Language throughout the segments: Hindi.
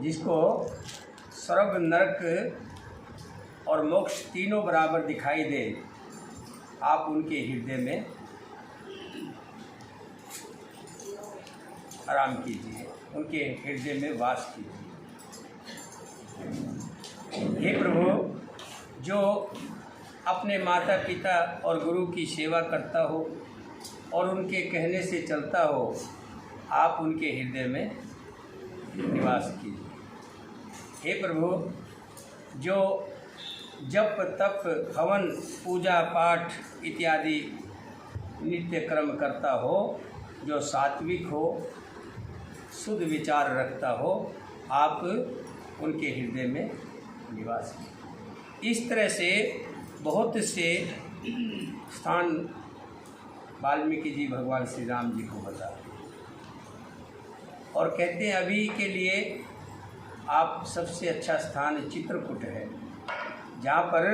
जिसको स्वर्ग नरक और मोक्ष तीनों बराबर दिखाई दे, आप उनके हृदय में आराम कीजिए, उनके हृदय में वास कीजिए। हे प्रभु, जो अपने माता पिता और गुरु की सेवा करता हो और उनके कहने से चलता हो, आप उनके हृदय में निवास कीजिए। हे प्रभु, जो जप तप हवन पूजा पाठ इत्यादि नित्य कर्म करता हो, जो सात्विक हो, शुद्ध विचार रखता हो, आप उनके हृदय में निवास कीजिए। इस तरह से बहुत से स्थान वाल्मीकि जी भगवान श्री राम जी को बताते और कहते हैं अभी के लिए आप सबसे अच्छा स्थान चित्रकूट है, जहाँ पर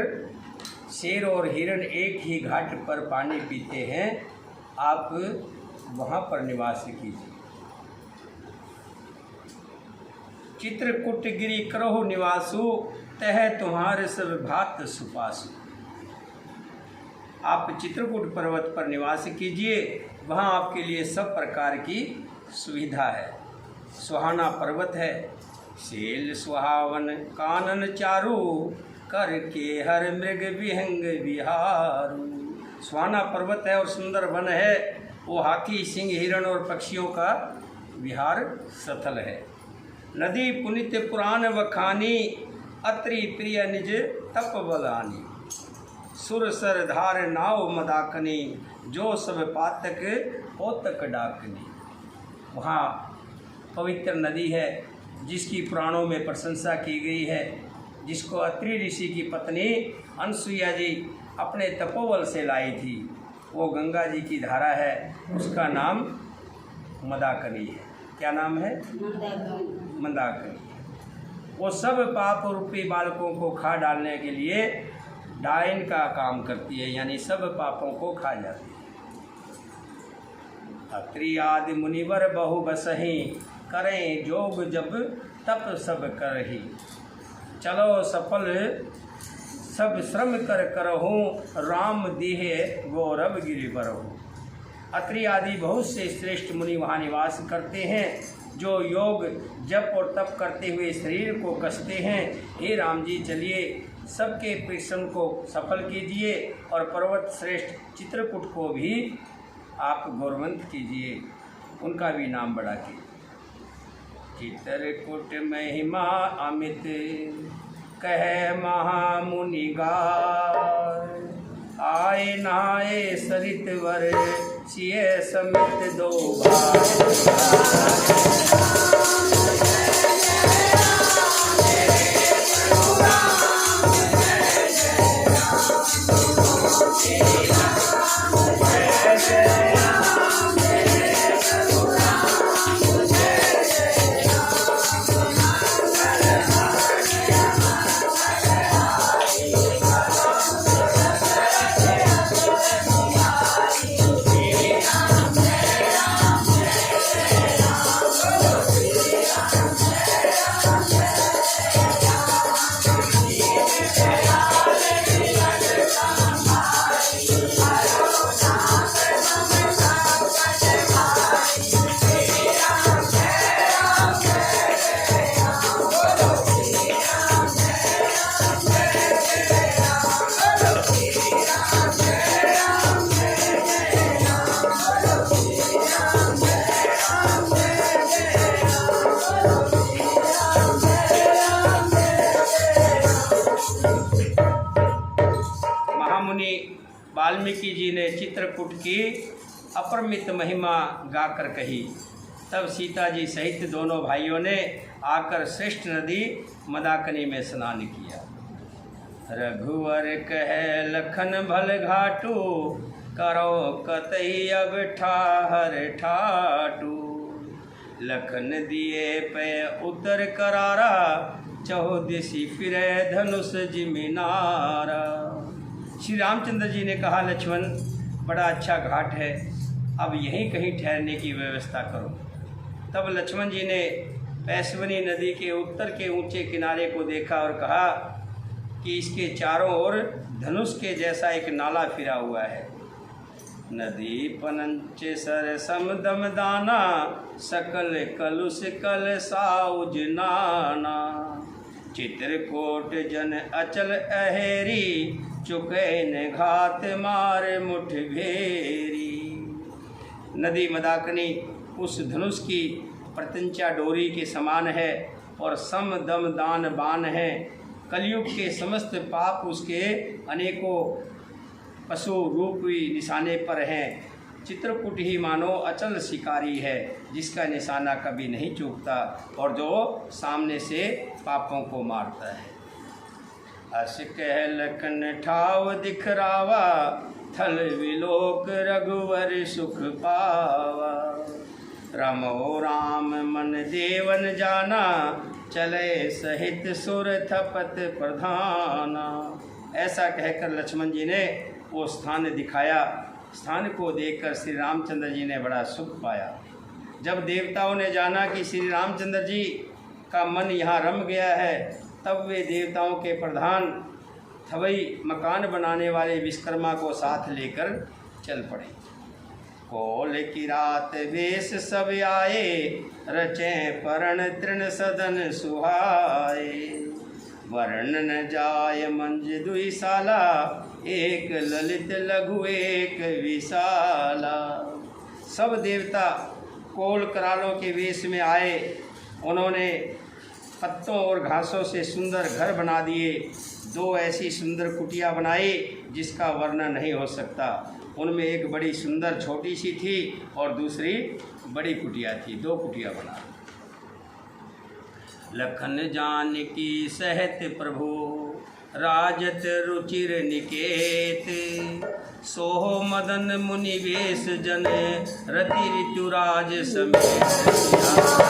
शेर और हिरण एक ही घाट पर पानी पीते हैं। आप वहाँ पर निवास कीजिए। चित्रकूट गिरि करहु निवासु, तह तुम्हारे सब भात सुपासु। आप चित्रकूट पर्वत पर निवास कीजिए, वहाँ आपके लिए सब प्रकार की सुविधा है। सुहाना पर्वत है, सेल सुहावन कानन चारु, करके हर मृग विहंग विहारू। सुहाना पर्वत है और सुंदर वन है, वो हाथी सिंह हिरण और पक्षियों का विहार स्थल है। नदी पुनित पुराण वखानी, अत्रि प्रिय निज तप बलानी। सुर सर धार नाव मदाकनी, जो सब पातक पोतक डाकनी। वहाँ पवित्र नदी है जिसकी पुराणों में प्रशंसा की गई है, जिसको अत्रि ऋषि की पत्नी अनसुईया जी अपने तपोबल से लाई थी। वो गंगा जी की धारा है, उसका नाम मदाकनी है। क्या नाम है? मंदाकिनी। वो सब पाप रूपी बालकों को खा डालने के लिए डायन का काम करती है, यानी सब पापों को खा जाती है। अत्रि आदि मुनिवर बहु बसहि, करें जोग जब तप सब करहि। चलो सफल सब श्रम कर करहूँ, राम दीहे गौरव गिरि बरहु। अत्रि आदि बहुत से श्रेष्ठ मुनि वहाँ निवास करते हैं, जो योग जप और तप करते हुए शरीर को कसते हैं। हे राम जी, चलिए सबके परिश्रम को सफल कीजिए और पर्वत श्रेष्ठ चित्रकूट को भी आप गौरवंत कीजिए, उनका भी नाम बढ़ा कीजिए। चित्रकूट महिमा अमित, कह महामुनि गाय। आए नहाए सरित वर, सिय समित दो वाल्मीकि जी ने चित्रकूट की अपरमित महिमा गाकर कही। तब सीता जी सहित दोनों भाइयों ने आकर श्रेष्ठ नदी मंदाकिनी में स्नान किया। रघुवर कहे लखन भल घाटू, करो कतई अब ठाहर ठाटू। लखन दिए पे उतर करारा, चौदिसी फिरे धनुष जिमिनारा। श्री रामचंद्र जी ने कहा, लक्ष्मण बड़ा अच्छा घाट है, अब यहीं कहीं ठहरने की व्यवस्था करो। तब लक्ष्मण जी ने पैसवनी नदी के उत्तर के ऊंचे किनारे को देखा और कहा कि इसके चारों ओर धनुष के जैसा एक नाला फिरा हुआ है। नदी पनंच सर समदम दाना, सकल कलुष कल साउज नाना। चित्रकूट जन अचल अहेरी, चुकैन घात मार मुठ भेरी। नदी मदाकिनी उस धनुष की प्रत्यंचा डोरी के समान है और सम दम दान बान है। कलयुग के समस्त पाप उसके अनेकों पशु रूपी निशाने पर हैं। चित्रकूट ही मानो अचल शिकारी है, जिसका निशाना कभी नहीं चूकता और जो सामने से पापों को मारता है। अस कह लखन ठाव दिखरावा, थल विलोक रघुवर सुख पावा। रमो राम मन देवन जाना, चले सहित सुर थपत प्रधाना। ऐसा कहकर लक्ष्मण जी ने वो स्थान दिखाया। स्थान को देखकर श्री रामचंद्र जी ने बड़ा सुख पाया। जब देवताओं ने जाना कि श्री रामचंद्र जी का मन यहाँ रम गया है, तब वे देवताओं के प्रधान थवई मकान बनाने वाले विश्वकर्मा को साथ लेकर चल पड़े। कोल की रात वेश सब आए, रचें परण तृण सदन सुहाए। वर्णन जाय मंज दुईसाला, एक ललित लघु एक विशाला। सब देवता कोल करालों के वेश में आए। उन्होंने पत्तों और घासों से सुंदर घर बना दिए। दो ऐसी सुंदर कुटिया बनाई जिसका वर्णन नहीं हो सकता। उनमें एक बड़ी सुंदर छोटी सी थी और दूसरी बड़ी कुटिया थी। दो कुटिया बना। लखन जानकी सहत प्रभु, राजत रुचिर निकेत। सोहो मदन मुनि वेश जन, रति ऋतुराज समेत।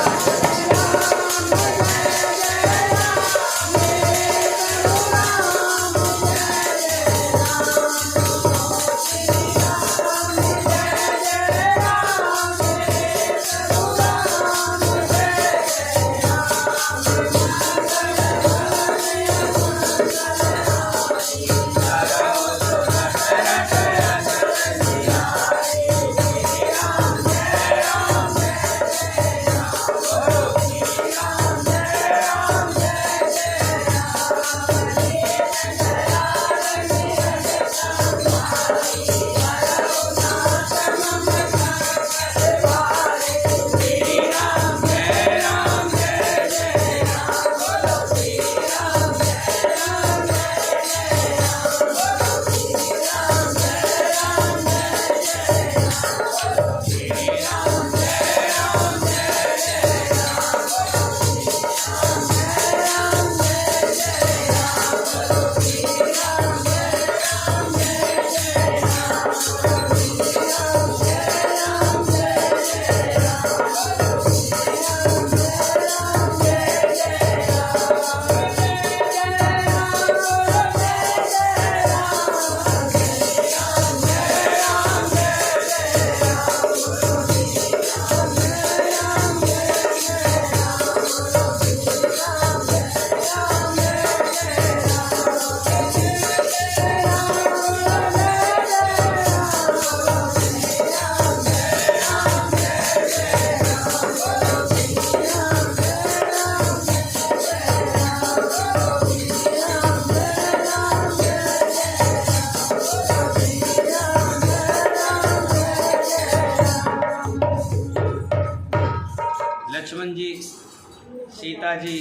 लक्ष्मण जी सीता जी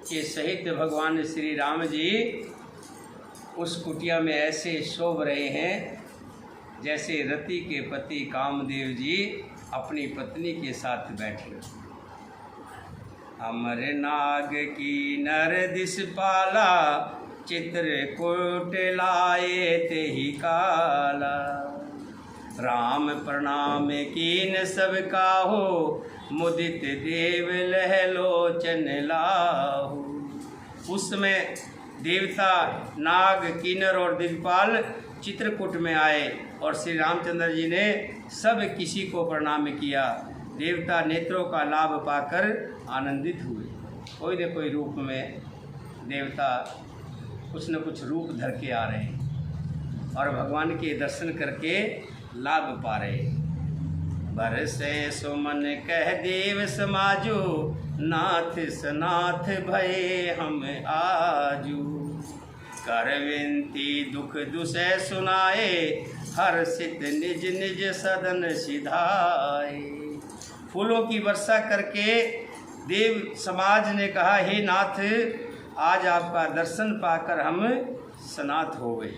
के सहित भगवान श्री राम जी उस कुटिया में ऐसे शोभ रहे हैं जैसे रति के पति कामदेव जी अपनी पत्नी के साथ बैठे। अमर नाग की नर दिस पाला, चित्रकूट लाए ते ही काला। राम प्रणाम कीन सब काहो, मुदित देव लहलोचन लाहू। उस समय देवता नाग किन्नर और दिग्पाल चित्रकूट में आए और श्री रामचंद्र जी ने सब किसी को प्रणाम किया। देवता नेत्रों का लाभ पाकर आनंदित हुए। कोई न कोई रूप में देवता कुछ न कुछ रूप धर के आ रहे हैं और भगवान के दर्शन करके लाभ पा रहे हैं। बरसे सुमन कह देव समाजो, नाथ सनाथ भये हम आजू। कर विनती दुख दुसै सुनाए, हर्षित निज निज सदन सिधाए। फूलों की वर्षा करके देव समाज ने कहा, हे नाथ, आज आपका दर्शन पाकर हम सनाथ हो गए।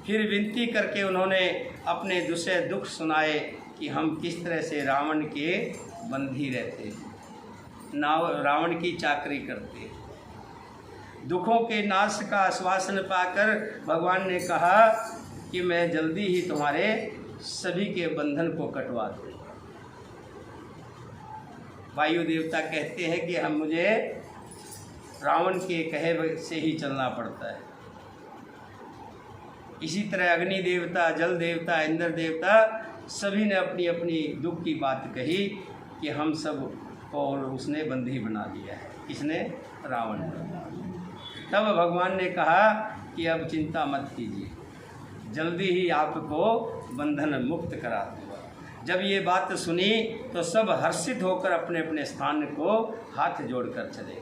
फिर विनती करके उन्होंने अपने दुसै दुख सुनाए कि हम किस तरह से रावण के बंधी रहते, रावण की चाकरी करते। दुखों के नाश का आश्वासन पाकर भगवान ने कहा कि मैं जल्दी ही तुम्हारे सभी के बंधन को कटवा दूँ। वायु देवता कहते हैं कि मुझे रावण के कहे से ही चलना पड़ता है। इसी तरह अग्नि देवता, जल देवता, इंद्र देवता सभी ने अपनी अपनी दुख की बात कही कि हम सब को उसने बंदी बना दिया है। किसने? रावण ने। तब भगवान ने कहा कि अब चिंता मत कीजिए, जल्दी ही आपको बंधन मुक्त करा दूंगा। जब ये बात सुनी तो सब हर्षित होकर अपने अपने स्थान को हाथ जोड़कर चले गए।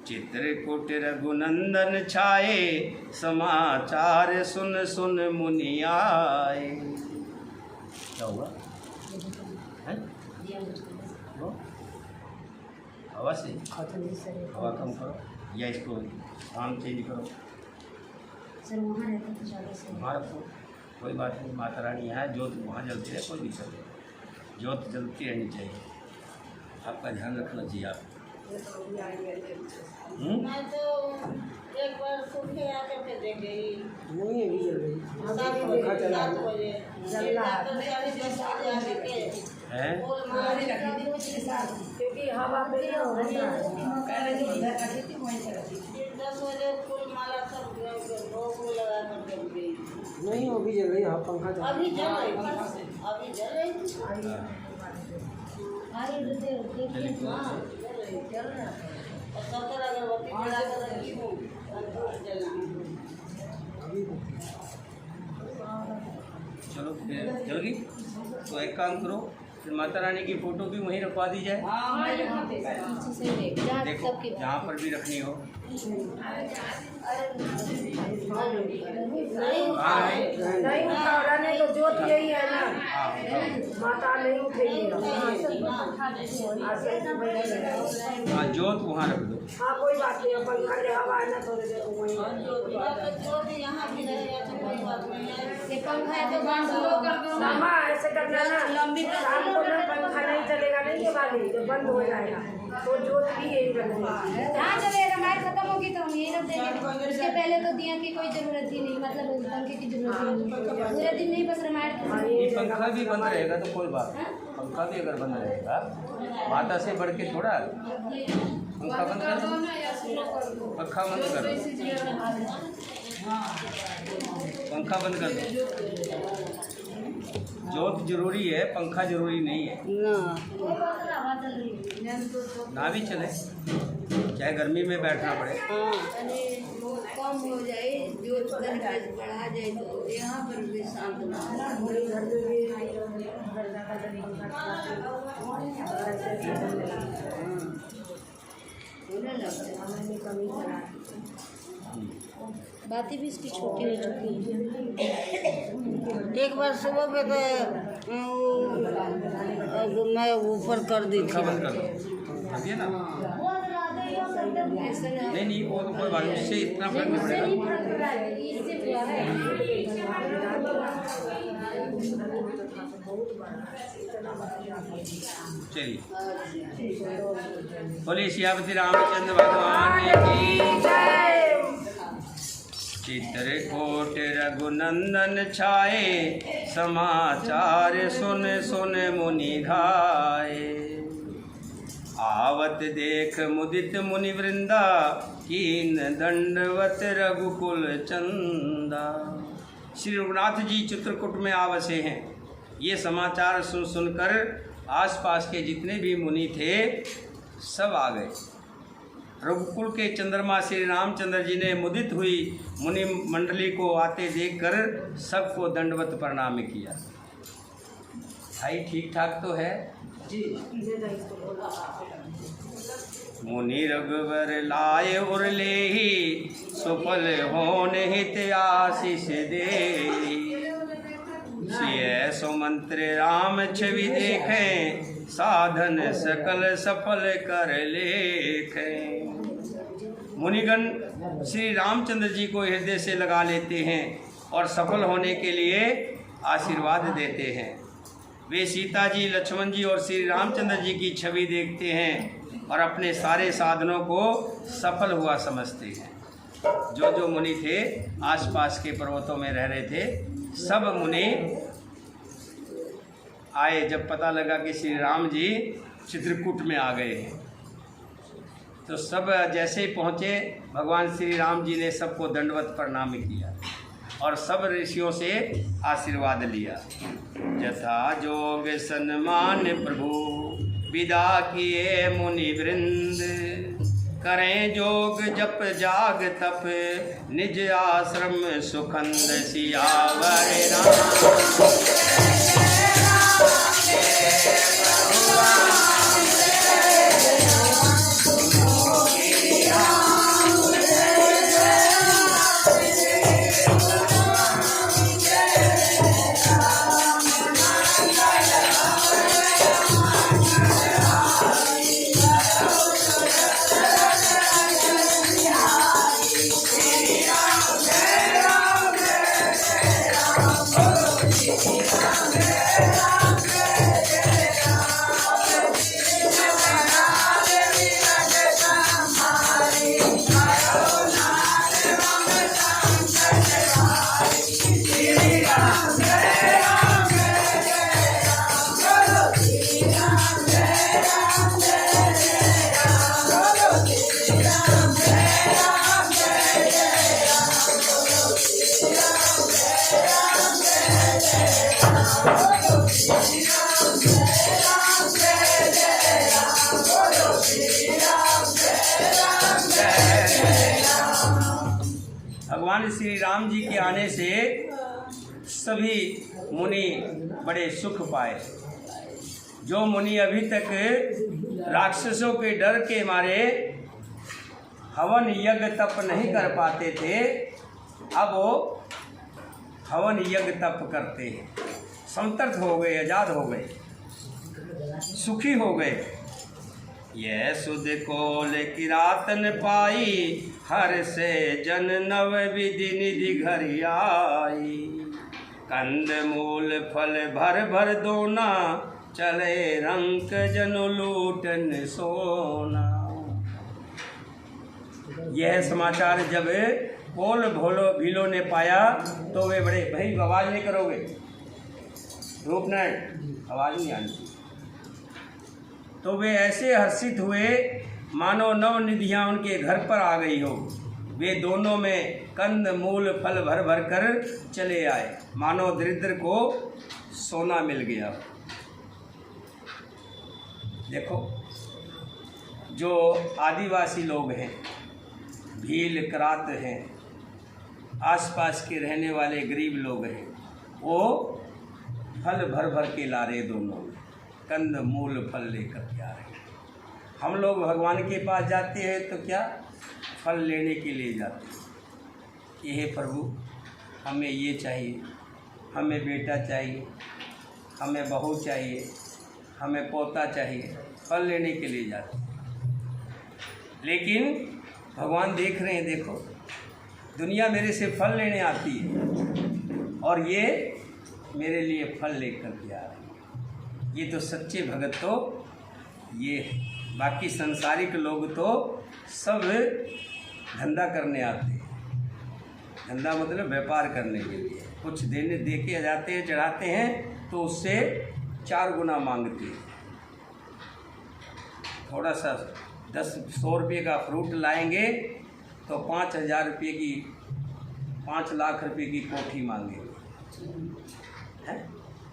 चित्रकूट रघुनंदन छाए, समाचार सुन सुन मुनि आए। क्या हुआ है? हवा से हवा कम करो या इसको काम चेंज करो। वहाँ रखो, कोई बात नहीं। माता रानी यहाँ है, ज्योत वहाँ जलती है, कोई दिक्कत नहीं। ज्योत जलती रहनी चाहिए, आपका ध्यान रखना चाहिए। आप मैं तो एक बार सूखे आके पे देख गई। नहीं अभी जल रही है। 7 बजे है क्योंकि हवा पे ना होता है। 10 बजे फूल माला सब भोग लगा कर जल गई। नहीं अभी जल रही है, पंखा चला। अभी जल रही थी, अभी जल रही थी। जल रहा है। और सबकर अगरबत्ती जला कर रखी हूँ, जलना। चलो फिर जल गई तो एक काम करो, फिर माता रानी की फोटो भी वहीं रखवा दी जाए। देखो जहाँ पर भी रखनी हो। नहीं उठा नहीं तो जोत यही है ना, माता नहीं उठेगी। हाँ जोत वहाँ रख दो। हाँ कोई बात नहीं, पंखा ले हवा है ना थोड़ी देर वहीं। जो भी यहाँ भी रहेगा तो कोई बात नहीं है। ये पंखा है तो बंद कर दो ना। हाँ ऐसे करना ना, शाम को ना पंखा नहीं चलेगा, नहीं ये वाली जब बंद हो जाएगा तो जोत भी यही रखनी है। हाँ जब ये रामायण खत्म होगी तो हम यही रख देंगे। उसके पहले तो दिया की कोई जरूरत ही नहीं, मतलब पंखे की जरूरत ही नहीं। पूरे दिन नहीं, बस रामायण। ये पंखा भी बंद रहेगा तो कोई बात नहीं। पंखा भी अगर बंद रहेगा, माता से बढ़ के थोड़ा। पंखा बंद कर दो, पंखा बंद कर दो, पंखा बंद कर दो। जोत जरूरी है, पंखा जरूरी नहीं है। ना भी चले, चाहे गर्मी में बैठना पड़े। कम हो जाए, जो बढ़ा जाए तो यहाँ पर भी शांत ना बातें भी इसकी छोटी हो चुकी है। एक बार सुबह पे तो मैं ऊपर कर दी पंखा थी। बंद कर दो, कर दिया ना। नहीं नहीं वो तो कोई बात नहीं, उससे इतना फर्क नहीं पड़ेगा। चलिए बोलिए सियापति रामचंद्र भगवान की जय। चित्रकूट रघुनंदन छाए, समाचार सुन सुन मुनि धाये। आवत देख मुदित मुनि वृंदा, कीन दंडवत रघुकुल चंदा। श्री रघुनाथ जी चित्रकूट में आ बसे हैं। ये समाचार सुन सुनकर आसपास के जितने भी मुनि थे सब आ गए। रघुकुल के चंद्रमा श्री रामचंद्र जी ने मुदित हुई मुनि मंडली को आते देखकर सबको दंडवत प्रणाम किया। भाई ठीक ठाक तो है जी। मुनि रघुवर लाए उरले ही सुफल होने हित आशीष दे। सो मंत्र राम छवि देखें साधन सकल सफल कर लेखें। मुनिगण श्री रामचंद्र जी को हृदय से लगा लेते हैं और सफल होने के लिए आशीर्वाद देते हैं। वे सीता जी, लक्ष्मण जी और श्री रामचंद्र जी की छवि देखते हैं और अपने सारे साधनों को सफल हुआ समझते हैं। जो जो मुनि थे आसपास के पर्वतों में रह रहे थे सब मुनि आए। जब पता लगा कि श्री राम जी चित्रकूट में आ गए हैं तो सब जैसे ही पहुँचे भगवान श्री राम जी ने सबको दंडवत प्रणाम किया और सब ऋषियों से आशीर्वाद लिया। यथा जोग सन्मान प्रभु विदा किए मुनि वृंद। करें जोग जप जाग तप निज आश्रम सुखंद सियावर भगवान श्री राम जी के आने से सभी मुनि बड़े सुख पाए। जो मुनि अभी तक राक्षसों के डर के मारे हवन यज्ञ तप नहीं कर पाते थे अब वो हवन यज्ञ तप करते हैं। संतर्थ हो गए, आजाद हो गए, सुखी हो गए। यह सुध कोल किरातन पाई हर से जन नव विधि निधि घर आई। कंद मूल फल भर भर दोना चले रंक जन लूटन सोना। यह समाचार जब पोल भोलो भीलो ने पाया तो वे बड़े, भाई आवाज़ नहीं करोगे, रूपनारायण आवाज़ नहीं आनी। तो वे ऐसे हर्षित हुए मानो नव निधियाँ उनके घर पर आ गई हो। वे दोनों में कंद मूल फल भर भर कर चले आए मानो दरिद्र को सोना मिल गया। देखो जो आदिवासी लोग हैं, भील करात हैं, आसपास के रहने वाले गरीब लोग हैं, वो फल भर भर के ला रहे, दोनों कंद मूल फल लेकर के आ रहे। हम लोग भगवान के पास जाते हैं तो क्या फल लेने के लिए जाते हैं कि हे प्रभु हमें ये चाहिए, हमें बेटा चाहिए, हमें बहू चाहिए, हमें पोता चाहिए, फल लेने के लिए जाते हैं। लेकिन भगवान देख रहे हैं, देखो दुनिया मेरे से फल लेने आती है और ये मेरे लिए फल लेकर के आ रहे हैं। ये तो सच्चे भगत तो ये है। बाकी संसारिक लोग तो सब धंधा करने आते हैं। धंधा मतलब व्यापार करने के लिए कुछ देने दे के जाते हैं, चढ़ाते हैं तो उससे 4 गुना मांगते हैं। थोड़ा सा 100 रुपये का फ्रूट लाएंगे तो 5,000 रुपये की, 5 लाख रुपये की कोठी मांगेंगे।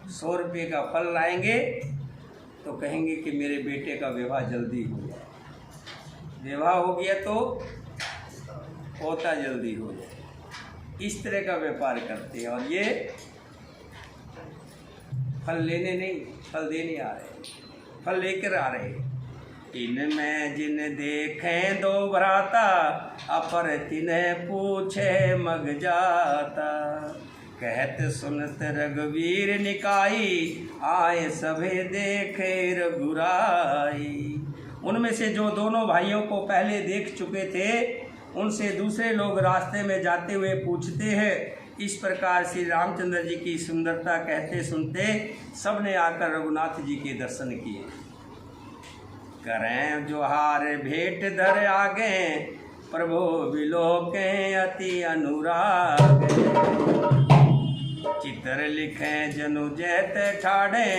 100 रुपये का फल लाएंगे तो कहेंगे कि मेरे बेटे का विवाह जल्दी हो जाए, विवाह हो गया तो पोता जल्दी हो जाए। इस तरह का व्यापार करते हैं और ये फल लेने नहीं, फल देने आ रहे, फल लेकर आ रहे। इनमें जिन देखें दो भ्राता, अपर तिन्हें पूछे मग जाता। कहत सुनत रघुवीर निकाई, आए सभे देखे रघुराई। उनमें से जो दोनों भाइयों को पहले देख चुके थे, उनसे दूसरे लोग रास्ते में जाते हुए पूछते हैं। इस प्रकार श्री रामचंद्र जी की सुंदरता कहते सुनते सब ने आकर रघुनाथ जी के दर्शन किए। करें जोहार भेंट धर आगे, प्रभु बिलोकें अति अनुराग। चित्र लिखें जनु जैत ठाड़े,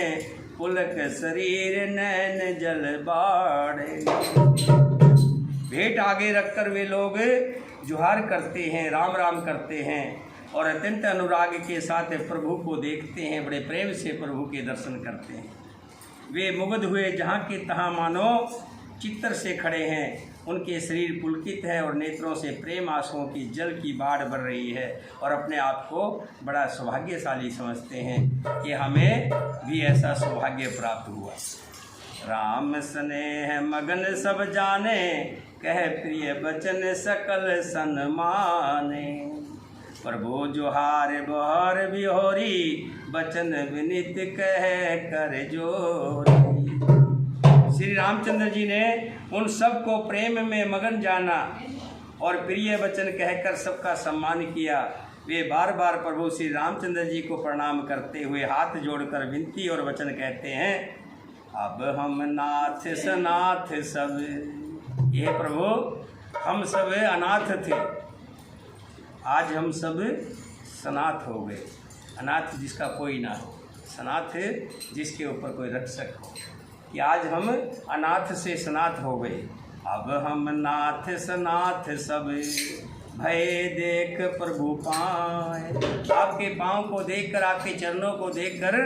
पुलक शरीर नैन जल बाड़े। भेंट आगे रखकर वे लोग जोहार करते हैं, राम राम करते हैं और अत्यंत अनुराग के साथ प्रभु को देखते हैं, बड़े प्रेम से प्रभु के दर्शन करते हैं। वे मुग्ध हुए जहाँ के तहाँ मानो चित्तर से खड़े हैं। उनके शरीर पुलकित है और नेत्रों से प्रेम आंसुओं की जल की बाढ़ बढ़ रही है और अपने आप को बड़ा सौभाग्यशाली समझते हैं कि हमें भी ऐसा सौभाग्य प्राप्त हुआ। राम स्नेह मगन सब जाने, कह प्रिय बचन सकल सन्माने। प्रभु जोहार बहर बिहोरी, बचन विनित कह कर जोरी। श्री रामचंद्र जी ने उन सब को प्रेम में मगन जाना और प्रिय वचन कहकर सबका सम्मान किया। वे बार बार प्रभु श्री रामचंद्र जी को प्रणाम करते हुए हाथ जोड़कर विनती और वचन कहते हैं, अब हम नाथ सनाथ सब। ये प्रभु हम सब अनाथ थे, आज हम सब सनाथ हो गए। अनाथ जिसका कोई ना हो, सनाथ जिसके ऊपर कोई रक्षक हो, कि आज हम अनाथ से सनाथ हो गए। अब हम नाथ सनाथ सब, भय देख प्रभु पाए। आपके पाँव को देखकर, आपके चरणों को देखकर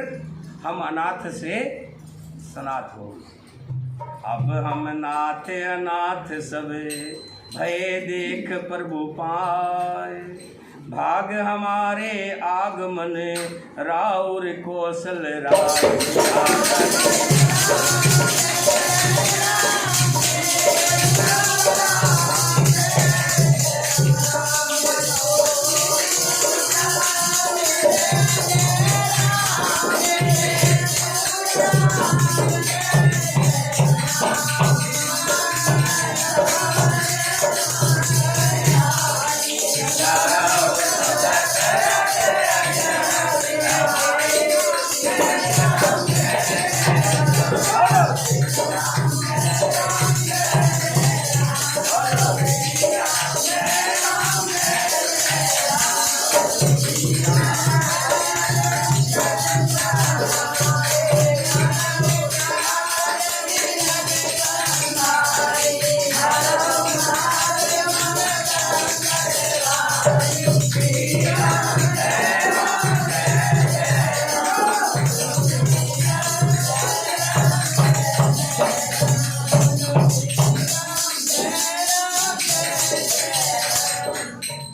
हम अनाथ से सनाथ हो गए। अब हम नाथ अनाथ सब, भय देख प्रभु पाए। भाग हमारे आगमन, राउर कौशल राज।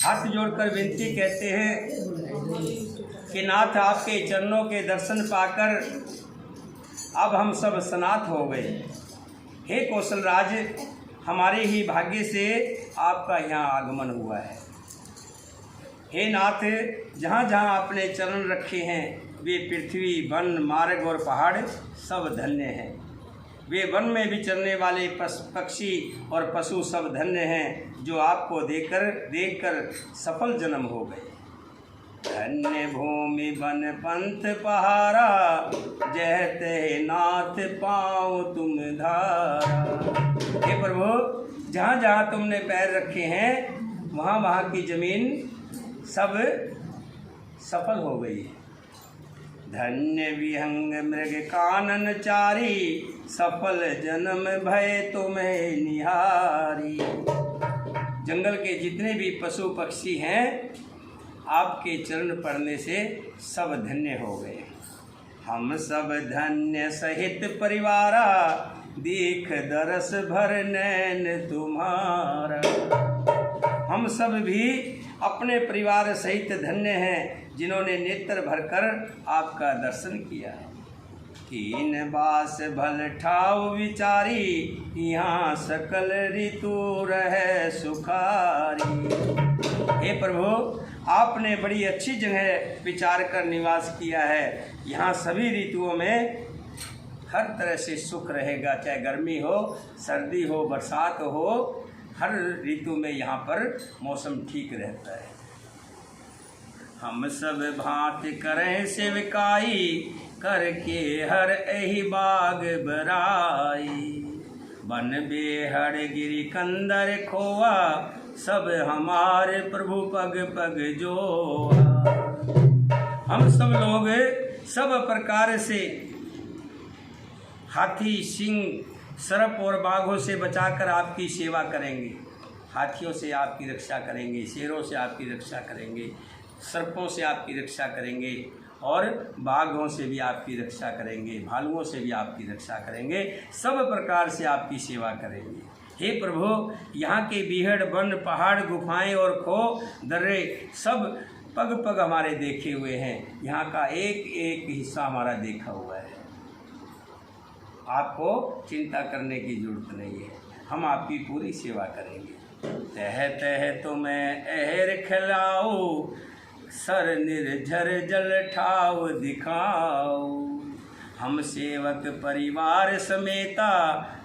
हाथ जोड़कर विनती कहते हैं कि नाथ आपके चरणों के दर्शन पाकर अब हम सब सनाथ हो गए। हे कौशल राज, हमारे ही भाग्य से आपका यहाँ आगमन हुआ है। हे नाथ, जहाँ जहाँ आपने चरण रखे हैं वे पृथ्वी, वन, मार्ग और पहाड़ सब धन्य हैं। वे वन में विचरने वाले पक्षी और पशु सब धन्य हैं जो आपको देखकर सफल जन्म हो गए। धन्य भूमि वन पंथ पहारा, जहते नाथ पाओ तुम धारा। हे प्रभु, जहाँ जहाँ तुमने पैर रखे हैं वहाँ वहाँ की जमीन सब सफल हो गई। धन्य विहंग मृग कानन चारी, सफल जन्म भय तुम्हें निहारी। जंगल के जितने भी पशु पक्षी हैं आपके चरण पड़ने से सब धन्य हो गए। हम सब धन्य सहित परिवारा, देख दरस भर नैन तुम्हारा। हम सब भी अपने परिवार सहित धन्य हैं जिन्होंने नेत्र भरकर आपका दर्शन किया। कीन बास भल ठाव विचारी, यहाँ सकल ऋतु रहे सुखारी। हे प्रभु, आपने बड़ी अच्छी जगह विचार कर निवास किया है। यहाँ सभी ऋतुओं में हर तरह से सुख रहेगा, चाहे गर्मी हो, सर्दी हो, बरसात हो, हर ऋतु में यहाँ पर मौसम ठीक रहता है। हम सब भांति करें सेवकाई, करके हर एहि बाग बराई। बन बेहड़ गिरी कंदर खोआ, सब हमारे प्रभु पग पग जोआ। हम सब लोग सब प्रकार से हाथी, सिंह, सर्प और बाघों से बचाकर आपकी सेवा करेंगे। हाथियों से आपकी रक्षा करेंगे, शेरों से आपकी रक्षा करेंगे, सर्पों से आपकी रक्षा करेंगे और बाघों से भी आपकी रक्षा करेंगे, भालुओं से भी आपकी रक्षा करेंगे, सब प्रकार से आपकी सेवा करेंगे। हे प्रभु, यहाँ के बीहड़, वन, पहाड़, गुफाएं और खो दर्रे सब पग पग हमारे देखे हुए हैं। यहाँ का एक एक हिस्सा हमारा देखा हुआ है। आपको चिंता करने की जरूरत नहीं है, हम आपकी पूरी सेवा करेंगे। तह तह तुम्हें अहर खिलाओ, सर निर्झर जल ठाव दिखाओ। हम सेवक परिवार समेता,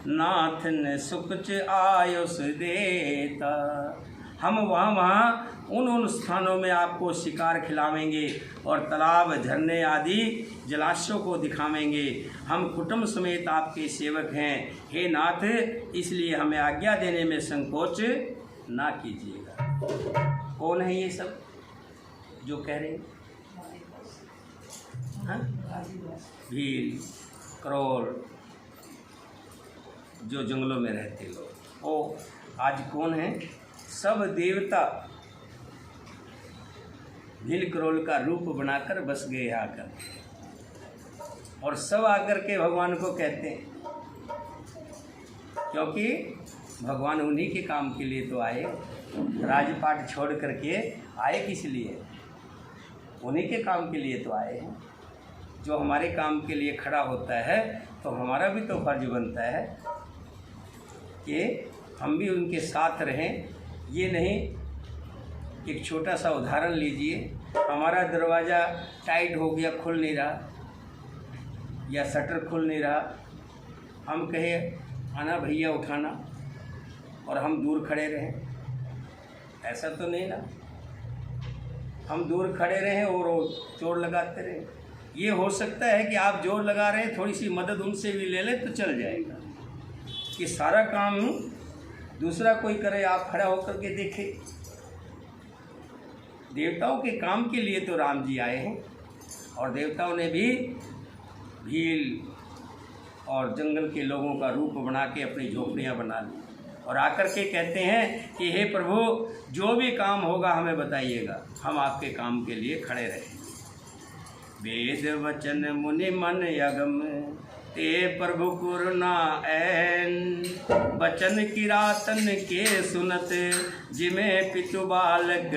नाथ न सुकुच आयुष देता। हम वहाँ उन स्थानों में आपको शिकार खिलावेंगे और तालाब, झरने आदि जलाशयों को दिखावेंगे। हम कुटुंब समेत आपके सेवक हैं। हे नाथ, इसलिए हमें आज्ञा देने में संकोच ना कीजिएगा। कौन है ये सब जो कह रहे हैं? हाँ? भील, क्रोल, जो जंगलों में रहते लोग, ओ आज कौन है? सब देवता भील क्रोल का रूप बनाकर बस गए आकर, और सब आकर के भगवान को कहते हैं, क्योंकि भगवान उन्हीं के काम के लिए तो आए। राजपाट छोड़ करके आए किस लिए? उन्हीं के काम के लिए तो आए हैं। जो हमारे काम के लिए खड़ा होता है तो हमारा भी तो फर्ज बनता है कि हम भी उनके साथ रहें। ये नहीं, एक छोटा सा उदाहरण लीजिए, हमारा दरवाज़ा टाइट हो गया, खुल नहीं रहा, या शटर खुल नहीं रहा, हम कहें आना भैया उठाना, और हम दूर खड़े रहें? ऐसा तो नहीं ना, हम दूर खड़े रहें और जोर लगाते रहें। ये हो सकता है कि आप जोर लगा रहे हैं, थोड़ी सी मदद उनसे भी ले लें तो चल जाएगा। कि सारा काम दूसरा कोई करे, आप खड़ा होकर के देखें। देवताओं के काम के लिए तो राम जी आए हैं, और देवताओं ने भी भील और जंगल के लोगों का रूप बना के अपनी झोपड़ियाँ बना ली, और आकर के कहते हैं कि हे प्रभु, जो भी काम होगा हमें बताइएगा, हम आपके काम के लिए खड़े रहें। वेद वचन मुनि मन यगम, ते प्रभु कुरना ऐन। बचन किरातन के सुनत, जिमे पितु बालक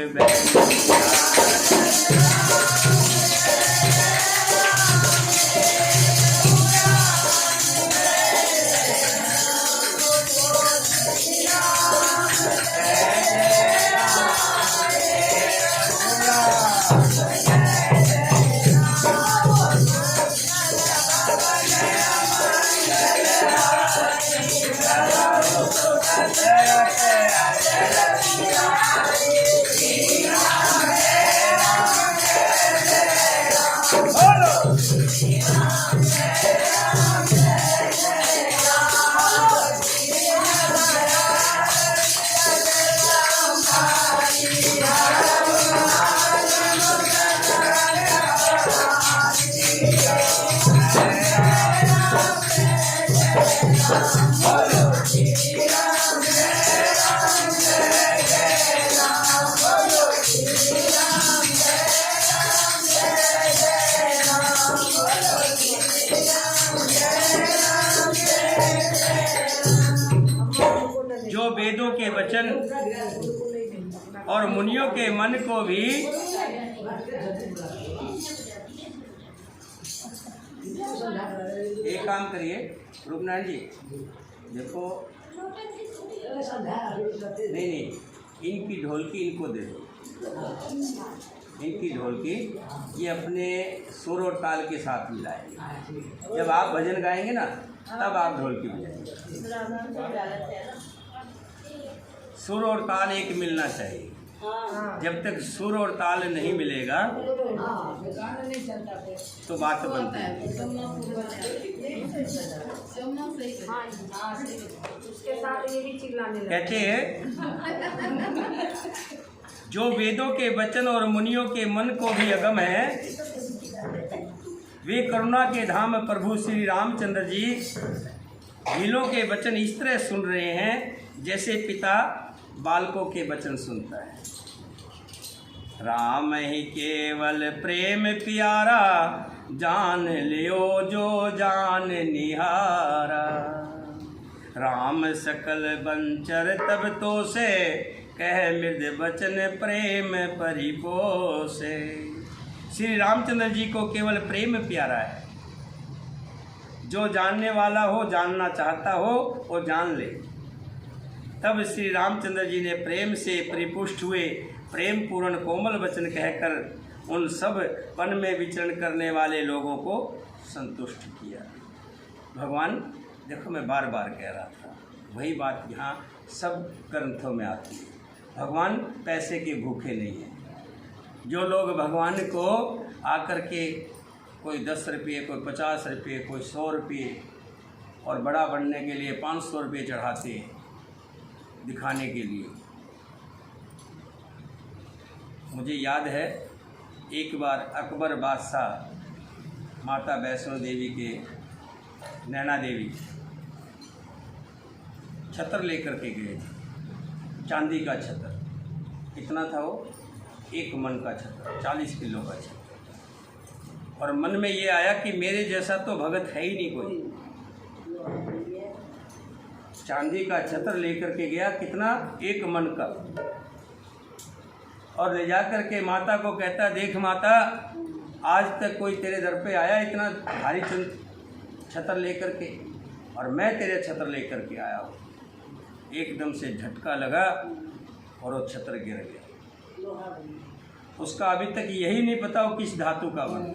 वेदों के वचन और मुनियों के मन को भी एक काम करिए रूपनारायण जी, देखो नहीं, इनकी ढोलकी इनको दे दो, इनकी ढोलकी ये अपने सुर और ताल के साथ मिलाएंगे। जब आप भजन गाएंगे ना तब आप ढोलकी बजाएंगे। सुर और ताल एक मिलना चाहिए। जब तक सुर और ताल नहीं मिलेगा तो बात बनती है। उसके साथ ये भी चिल्लाने लगते कहते हैं जो वेदों के वचन और मुनियों के मन को भी अगम है, वे करुणा के धाम प्रभु श्री रामचंद्र जी भीलों के वचन इस तरह सुन रहे हैं जैसे पिता बालकों के वचन सुनता है। राम ही केवल प्रेम प्यारा, जान लियो जो जान निहारा। राम सकल बंचर तब तो से, कह मृद वचन प्रेम परिपोसे। श्री रामचंद्र जी को केवल प्रेम प्यारा है। जो जानने वाला हो, जानना चाहता हो, वो जान ले। तब श्री रामचंद्र जी ने प्रेम से परिपुष्ट हुए प्रेम पूर्ण कोमल वचन कहकर उन सब वन में विचरण करने वाले लोगों को संतुष्ट किया। भगवान देखो, मैं बार बार कह रहा था, वही बात यहाँ सब ग्रंथों में आती है। भगवान पैसे के भूखे नहीं हैं। जो लोग भगवान को आकर के कोई 10 रुपये, कोई 50 रुपये, कोई 100 रुपये और बड़ा बनने के लिए 500 रुपये चढ़ाते हैं दिखाने के लिए। मुझे याद है एक बार अकबर बादशाह माता वैष्णो देवी के नैना देवी छतर लेकर के गए थे, चांदी का छतर। कितना था वो? 1 मन का छतर, 40 किलो का छतर। और मन में ये आया कि मेरे जैसा तो भगत है ही नहीं कोई। चांदी का छतर लेकर के गया, कितना? 1 मन का। और ले जा कर के माता को कहता, देख माता, आज तक कोई तेरे दर पे आया इतना भारी छतर लेकर के, और मैं तेरे छतर लेकर के आया हूँ। एकदम से झटका लगा और वो छतर गिर गया। उसका अभी तक यही नहीं पता वो किस धातु का बना।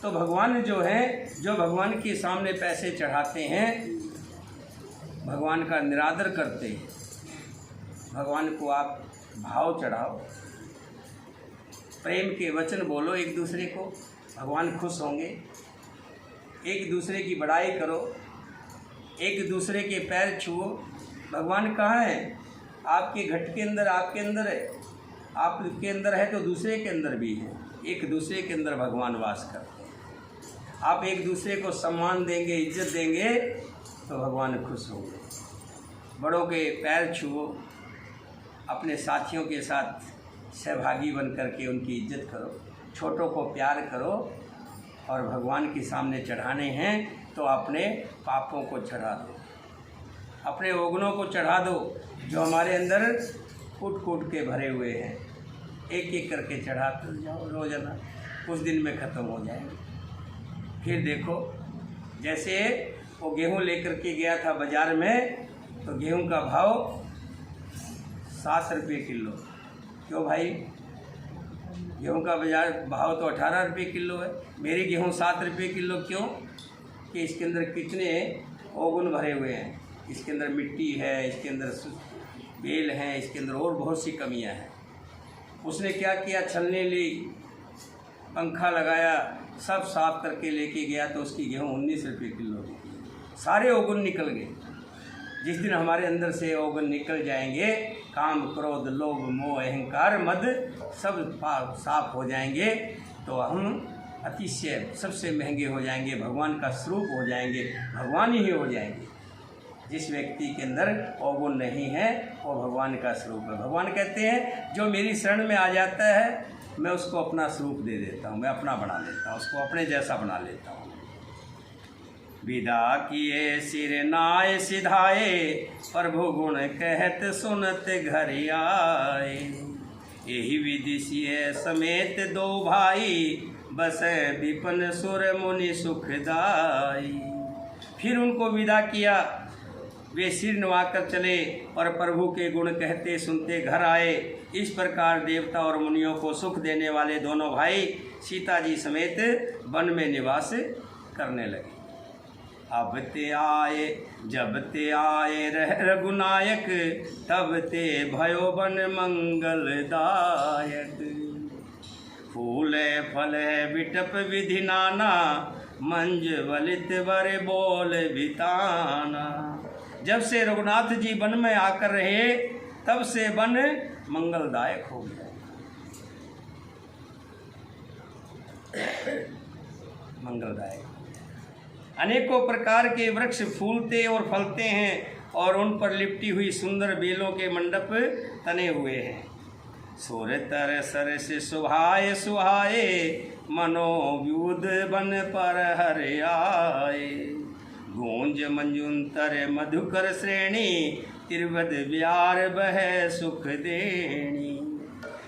तो भगवान जो है, जो भगवान के सामने पैसे चढ़ाते हैं, भगवान का निरादर करते हैं। भगवान को आप भाव चढ़ाओ, प्रेम के वचन बोलो एक दूसरे को, भगवान खुश होंगे। एक दूसरे की बड़ाई करो, एक दूसरे के पैर छुओ। भगवान कहाँ है? आपके घट के अंदर, आपके अंदर है। आपके अंदर है तो दूसरे के अंदर भी है। एक दूसरे के अंदर भगवान वास करते हैं। आप एक दूसरे को सम्मान देंगे, इज्जत देंगे तो भगवान खुश होंगे। बड़ों के पैर छुओ, अपने साथियों के साथ सहभागी बन करके उनकी इज्जत करो, छोटों को प्यार करो। और भगवान के सामने चढ़ाने हैं तो अपने पापों को चढ़ा दो, अपने अवगुणों को चढ़ा दो जो हमारे अंदर कूट कूट के भरे हुए हैं। एक एक करके चढ़ाते जाओ रोजाना, कुछ दिन में ख़त्म हो जाएंगे। फिर देखो, जैसे वो गेहूँ लेकर के गया था बाज़ार में, तो गेहूँ का भाव 7 रुपये किलो। क्यों भाई? गेहूँ का बाजार भाव तो 18 रुपये किलो है, मेरी गेहूँ 7 रुपये किलो क्यों? कि इसके अंदर कितने अवगुण भरे हुए हैं। इसके अंदर मिट्टी है, इसके अंदर बेल हैं, इसके अंदर और बहुत सी कमियां हैं। उसने क्या किया? छलनी ली, पंखा लगाया, सब साफ करके लेके गया तो उसकी गेहूँ 19 रुपये किलो। सारे अवगुण निकल गए। जिस दिन हमारे अंदर से अवगुण निकल जाएंगे, काम, क्रोध, लोभ, मोह, अहंकार, मद सब साफ हो जाएंगे, तो हम अतिशय सबसे महंगे हो जाएंगे, भगवान का स्वरूप हो जाएंगे, भगवान ही हो जाएंगे। जिस व्यक्ति के अंदर अवगुण नहीं है वो भगवान का स्वरूप है। भगवान कहते हैं जो मेरी शरण में आ जाता है मैं उसको अपना स्वरूप दे देता हूँ, मैं अपना बना लेता हूँ, उसको अपने जैसा बना लेता हूँ। विदा किए सिर नाय सिधाए, प्रभु गुण कहत सुनत घर आए। यही विधि सिय समेत दो भाई, बसे विपन सुर मुनि सुखदाई। फिर उनको विदा किया, वे सिर नवाकर चले और प्रभु के गुण कहते सुनते घर आए। इस प्रकार देवता और मुनियों को सुख देने वाले दोनों भाई सीता जी समेत वन में निवास करने लगे। अब ते आए जब ते आए रघुनायक, तब ते भयो बन मंगलदायक। फूल फल बिटप विधि नाना, मंज वलित वर बोल बिताना। जब से रघुनाथ जी वन में आकर रहे, तब से वन मंगलदायक हो गया। मंगलदायक, अनेकों प्रकार के वृक्ष फूलते और फलते हैं और उन पर लिपटी हुई सुंदर बेलों के मंडप तने हुए हैं। सुर तर सर से सुहाए सुहाए, मनोव्यूध बन पर हर आए। गूंज मंजुंतर मधुकर श्रेणी, तिरवद ब्यार बह सुख देणी।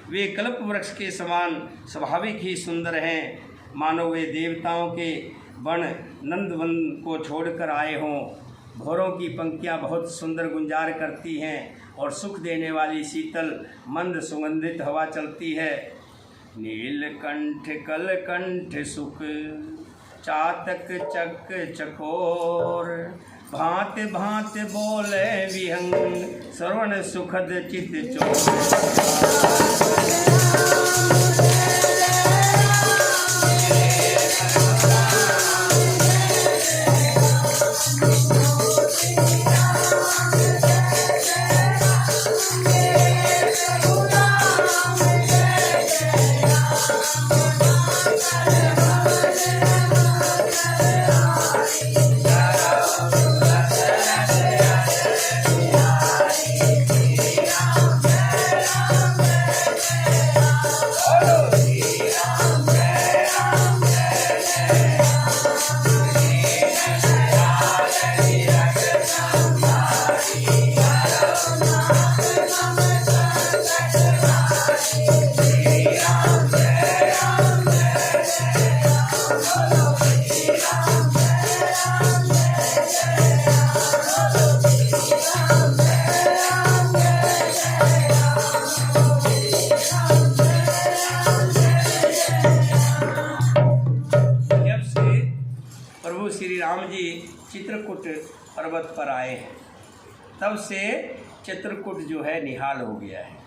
वे कल्प वृक्ष के समान स्वाभाविक ही सुंदर हैं, मानो वे देवताओं के वन नंदवन को छोड़कर आए हों। भौरों की पंक्तियाँ बहुत सुंदर गुंजार करती हैं और सुख देने वाली शीतल मंद सुगंधित हवा चलती है। नीलकंठ कलकंठ सुख, चातक चक चकोर, भांत भांत बोले विहंग, श्रवण सुखद चित चोर। चित्रकूट पर्वत पर आए हैं, तब से चित्रकूट जो है निहाल हो गया है।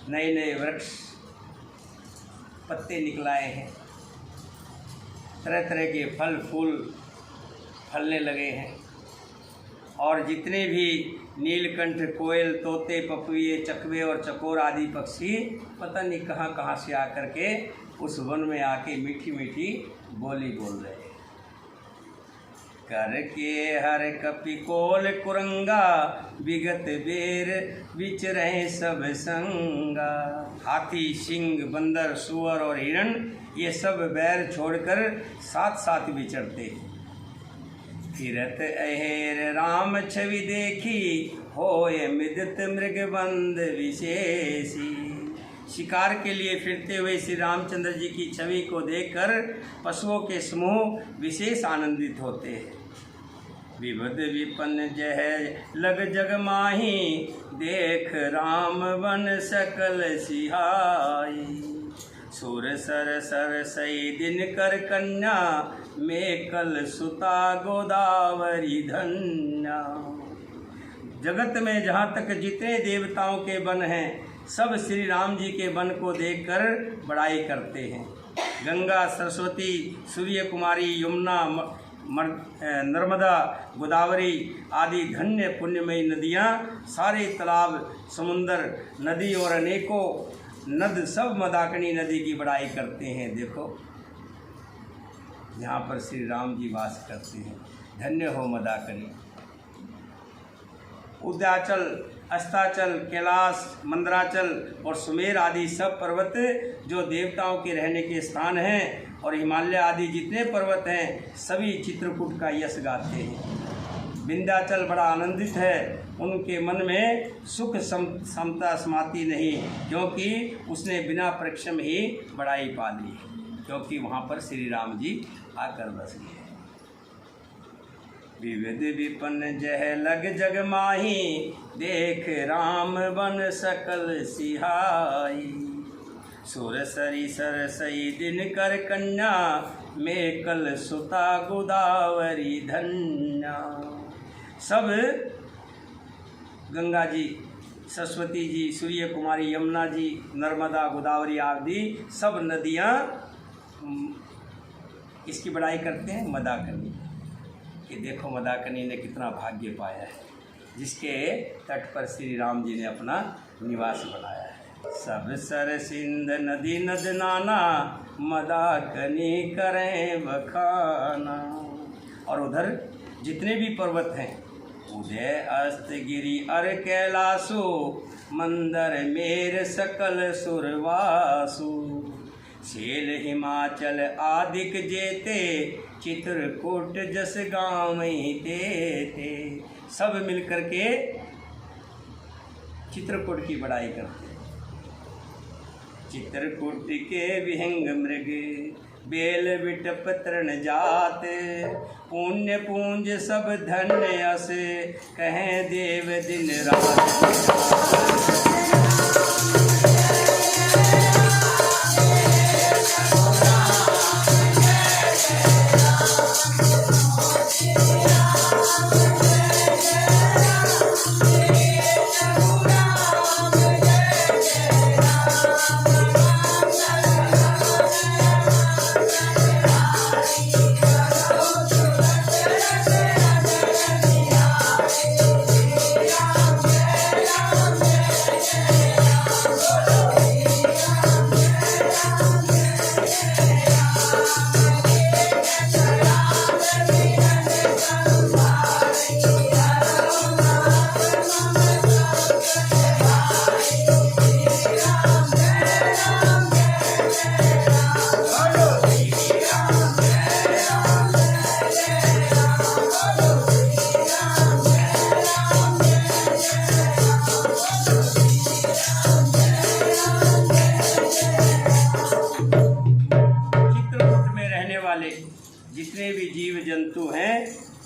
नए नए वृक्ष पत्ते निकलाए हैं, तरह तरह के फल फूल फलने लगे हैं और जितने भी नीलकंठ, कोयल, तोते, पपीहे, चकवे और चकोर आदि पक्षी पता नहीं कहाँ कहाँ से आकर के उस वन में आके मीठी मीठी बोली बोल रहे हैं। करके हर कपि कोल कुरंगा, विगत बेर विचरहे सब संगा। हाथी, सिंह, बंदर, सुअर और हिरण ये सब बैर छोड़कर साथ साथ विचरते। फिरत अहेर राम छवि देखी, होय मिदित मृगबंध विशेषी। शिकार के लिए फिरते हुए श्री रामचंद्र जी की छवि को देखकर पशुओं के समूह विशेष आनंदित होते हैं। विबुध विपन्न जह लग जग माही, देख राम वन सकल सिहाई। सुर सर सर सई दिन कर कन्या, मेकल सुता गोदावरी धन्या। जगत में जहाँ तक जितने देवताओं के वन हैं, सब श्री राम जी के वन को देखकर बड़ाई करते हैं। गंगा, सरस्वती, सूर्य कुमारी, यमुना, नर्मदा, गोदावरी आदि धन्य पुण्यमयी नदियाँ, सारे तालाब, समुंदर, नदी और अनेकों नद सब मंदाकिनी नदी की बड़ाई करते हैं। देखो यहाँ पर श्री राम जी वास करते हैं, धन्य हो मंदाकिनी। उद्याचल, अस्ताचल, कैलाश, मंदराचल और सुमेर आदि सब पर्वत जो देवताओं के रहने के स्थान हैं, और हिमालय आदि जितने पर्वत हैं सभी चित्रकूट का यश गाते हैं। विंध्याचल बड़ा आनंदित है, उनके मन में सुख समता समाती नहीं, क्योंकि उसने बिना परिश्रम ही बड़ाई पा ली, क्योंकि वहाँ पर श्री राम जी आकर बस गए। विविध विपन्न जह लग जग माही, देख राम बन सकल सिहाई। सुर सरी सर सई दिन कर कन्या, में कल सुता गोदावरी धन्या। सब गंगा जी, सरस्वती जी, सूर्य कुमारी, यमुना जी, नर्मदा, गोदावरी आदि सब नदियाँ इसकी बड़ाई करते हैं मदाकिनी कि देखो मदाकिनी ने कितना भाग्य पाया है, जिसके तट पर श्री राम जी ने अपना निवास बनाया है। सब सर सिंध नदी नद नाना, मदाकिनी करें बखाना। और उधर जितने भी पर्वत हैं, उदय अस्त गिरी अर कैलासु, मंदर मेर सकल सुरवासु। शेल हिमाचल आदिक जेते, चित्रकूट जस गाँव ते। सब मिलकर के चित्रकूट की बड़ाई करते हैं। चित्रकूट के विहंग मृग, बेल बिटप तृण जात। पुण्य पूंज सब धन्य अस, कहें देव दिन रात। जितने भी जीव जंतु हैं,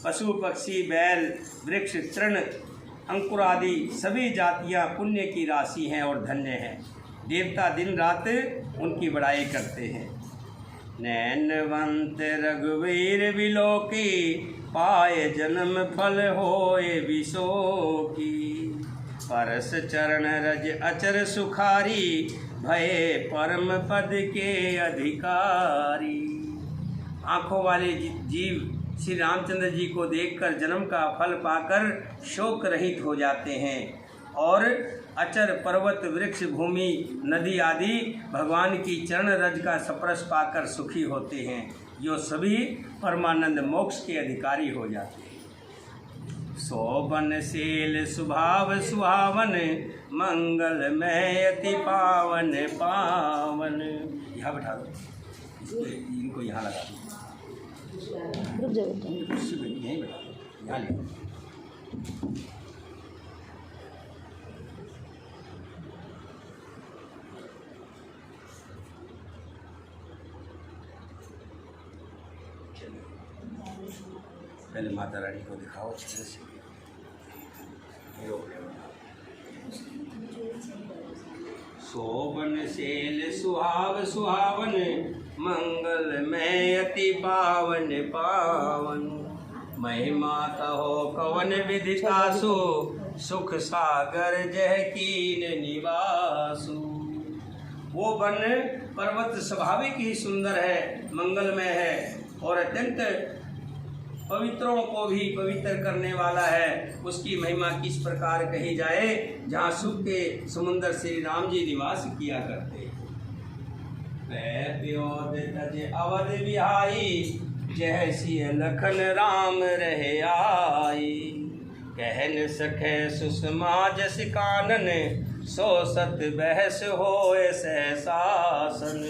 पशु पक्षी बैल वृक्ष तृण अंकुर आदि सभी जातियां पुण्य की राशि हैं और धन्य हैं। देवता दिन रात उनकी बड़ाई करते हैं। नैनवंत रघुवीर विलोकी, पाए जन्म फल होए विशोकी। परस चरण रज अचर सुखारी, भये परम पद के अधिकारी। आँखों वाले जीव श्री रामचंद्र जी को देखकर जन्म का फल पाकर शोक रहित हो जाते हैं और अचर पर्वत वृक्ष भूमि नदी आदि भगवान की चरण रज का स्पर्श पाकर सुखी होते हैं, जो सभी परमानंद मोक्ष के अधिकारी हो जाते हैं। शोभनशील स्वभाव सुहावन, मंगलमय अति पावन पावन। यहाँ बैठा दो, इनको यहाँ लगा दो, रुक जाओ, यहीं बैठा दो, यहाँ ले। पहले माता रानी को दिखाओ अच्छे से। शोभनशील सुहाव सुहावन, मंगलमय अति पावन पावन। महिमा कहो कवन विदितासु, सुख सागर जह कीन निवासु। वो वन पर्वत स्वाभाविक ही सुंदर है, मंगलमय है और अत्यंत पवित्रों को भी पवित्र करने वाला है। उसकी महिमा किस प्रकार कही जाए, जहाँ सुख के समुंदर श्री राम जी निवास किया करते। अवध बिहाई, जय सिय लखन राम रहे आई। कहन सखे सुषमा जस कानन, सो सत बहस होए सहसासन।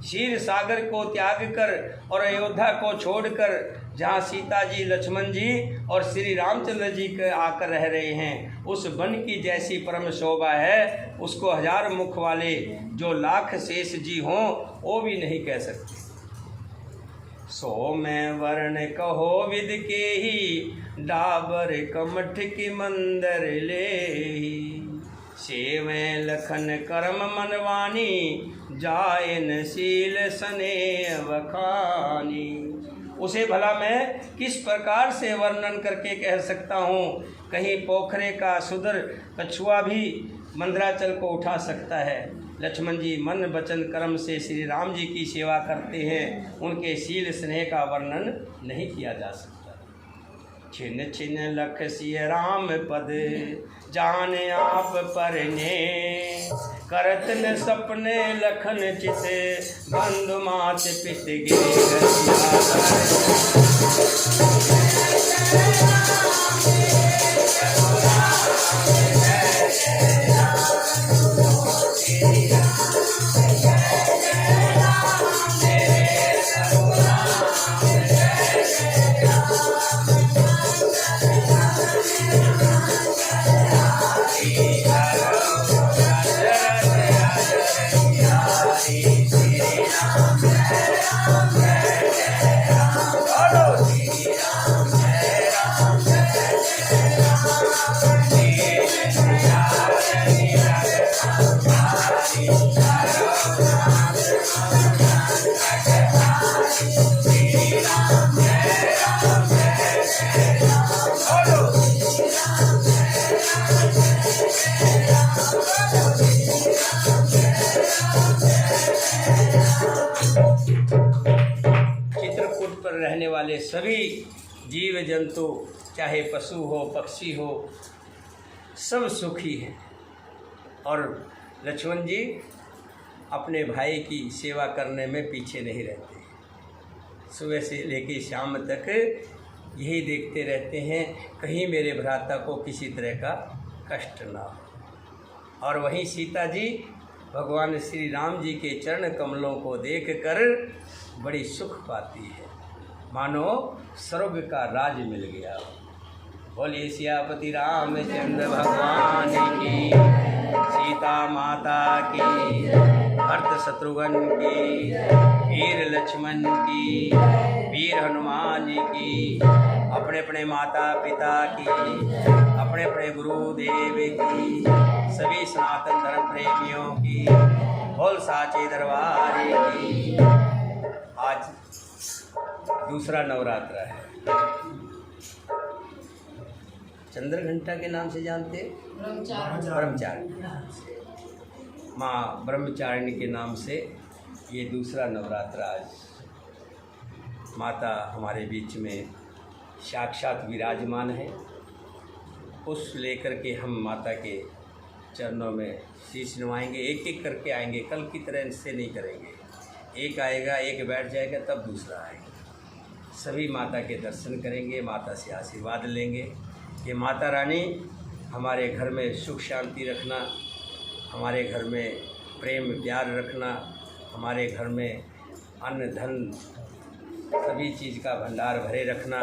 क्षीर सागर को त्याग कर और अयोध्या को छोड़कर जहाँ सीता जी, लक्ष्मण जी और श्री रामचंद्र जी के आकर रह रहे हैं, उस वन की जैसी परम शोभा है, उसको हजार मुख वाले जो लाख शेष जी हों वो भी नहीं कह सकते। सो मैं वर्ण कहो विद के ही डाबर कमठ की मंदर ले, सेवें लखन कर्म मनवानी जायन शील सने बखानी। उसे भला मैं किस प्रकार से वर्णन करके कह सकता हूँ। कहीं पोखरे का सुदर कछुआ भी मंदराचल को उठा सकता है। लक्ष्मण जी मन वचन कर्म से श्री राम जी की सेवा करते हैं, उनके शील स्नेह का वर्णन नहीं किया जा सकता। छिन छिन लख सिय राम पद जाने आप परने, करत न सपने लखन चित बंधु मात पित चित्रकूट पर रहने वाले सभी जीव जंतु, चाहे पशु हो पक्षी हो, सब सुखी हैं। और लक्ष्मण जी अपने भाई की सेवा करने में पीछे नहीं रहते। सुबह से लेकर शाम तक यही देखते रहते हैं कहीं मेरे भ्राता को किसी तरह का कष्ट ना हो। और वहीं सीता जी भगवान श्री राम जी के चरण कमलों को देखकर बड़ी सुख पाती है, मानो स्वर्ग का राज मिल गया। बोलिए सियापति रामचंद्र भगवान की, सीता माता की, भरत शत्रुघ्न की, वीर लक्ष्मण की, वीर हनुमान जी की, अपने अपने माता पिता की, अपने अपने गुरुदेव की, सभी सनातन धर्म प्रेमियों की, बोल साचे दरबार की। आज दूसरा नवरात्र है। चंद्र घंटा के नाम से जानते, ब्रह्मचारिणी, माँ ब्रह्मचारिणी के नाम से ये दूसरा नवरात्र आज माता हमारे बीच में साक्षात विराजमान है। पुष्प लेकर के हम माता के चरणों में शीश नवाएंगे, एक एक करके आएंगे, कल की तरह से नहीं करेंगे। एक आएगा, एक बैठ जाएगा, तब दूसरा आएगा। सभी माता के दर्शन करेंगे, माता से आशीर्वाद लेंगे कि माता रानी हमारे घर में सुख शांति रखना, हमारे घर में प्रेम प्यार रखना, हमारे घर में अन्न धन सभी चीज़ का भंडार भरे रखना।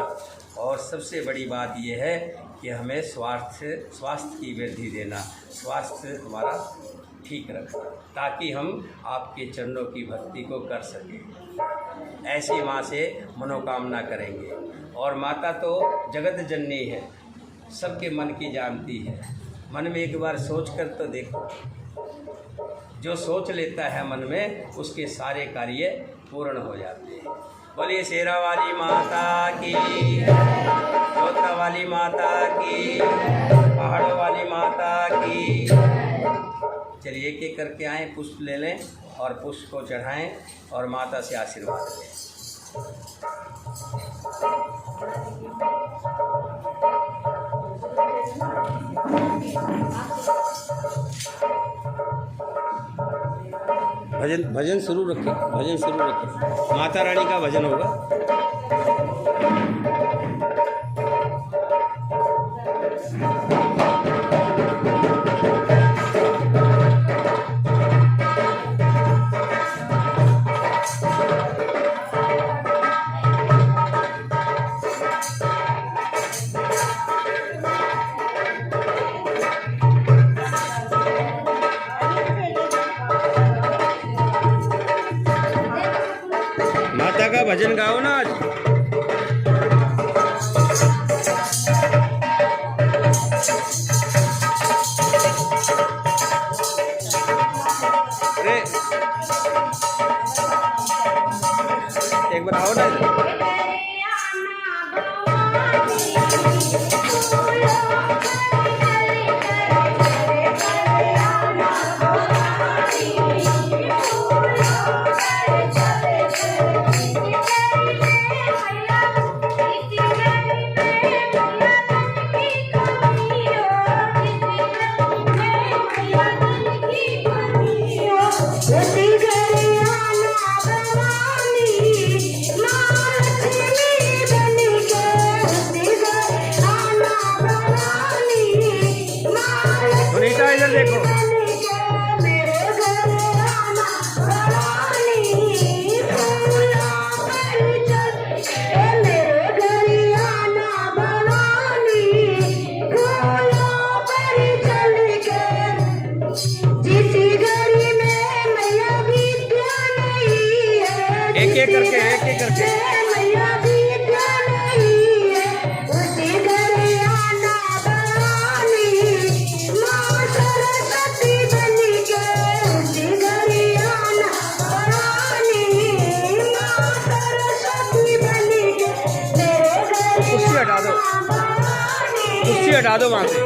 और सबसे बड़ी बात यह है कि हमें स्वास्थ्य की वृद्धि देना, स्वास्थ्य हमारा ठीक रखना, ताकि हम आपके चरणों की भक्ति को कर सकें। ऐसी माँ से मनोकामना करेंगे। और माता तो जगत जननी है, सबके मन की जानती है। मन में एक बार सोच कर तो देखो, जो सोच लेता है मन में उसके सारे कार्य पूर्ण हो जाते हैं। बोलिए शेरा वाली माता की, जोता वाली माता की, पहाड़ों वाली माता की। चलिए एक एक करके आएँ, पुष्प ले लें और पुष्प को चढ़ाएं और माता से आशीर्वाद लें। भजन शुरू रखें, माता रानी का भजन होगा। भजन गाओ ना आज। अरे एक बार आओ ना इधर। सुनीता इधर देखो। एक एक करके कुर्सी हटा दो, कुर्सी हटा दो वहां से।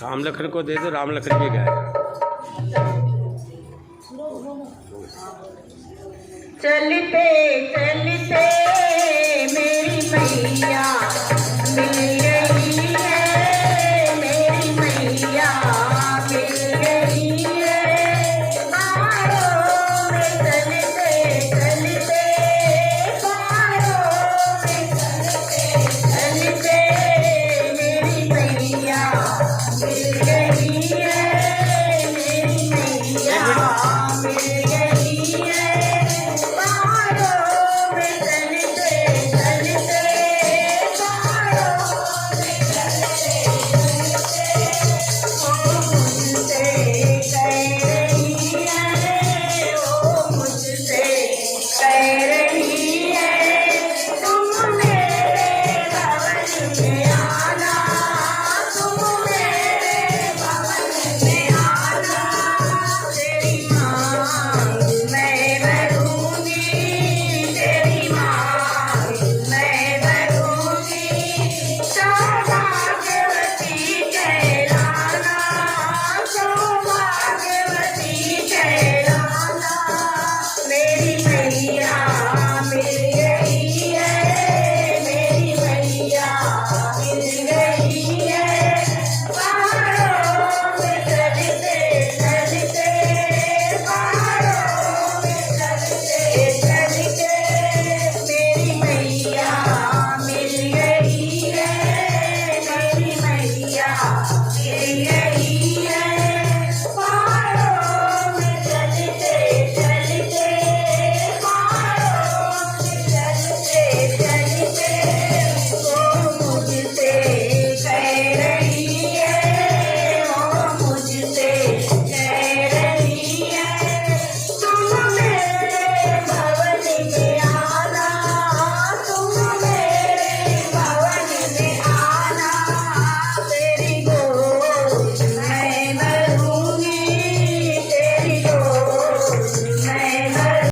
राम लखन को दे दो, राम लखन भी गाएगा। चलते चलते मेरी मैया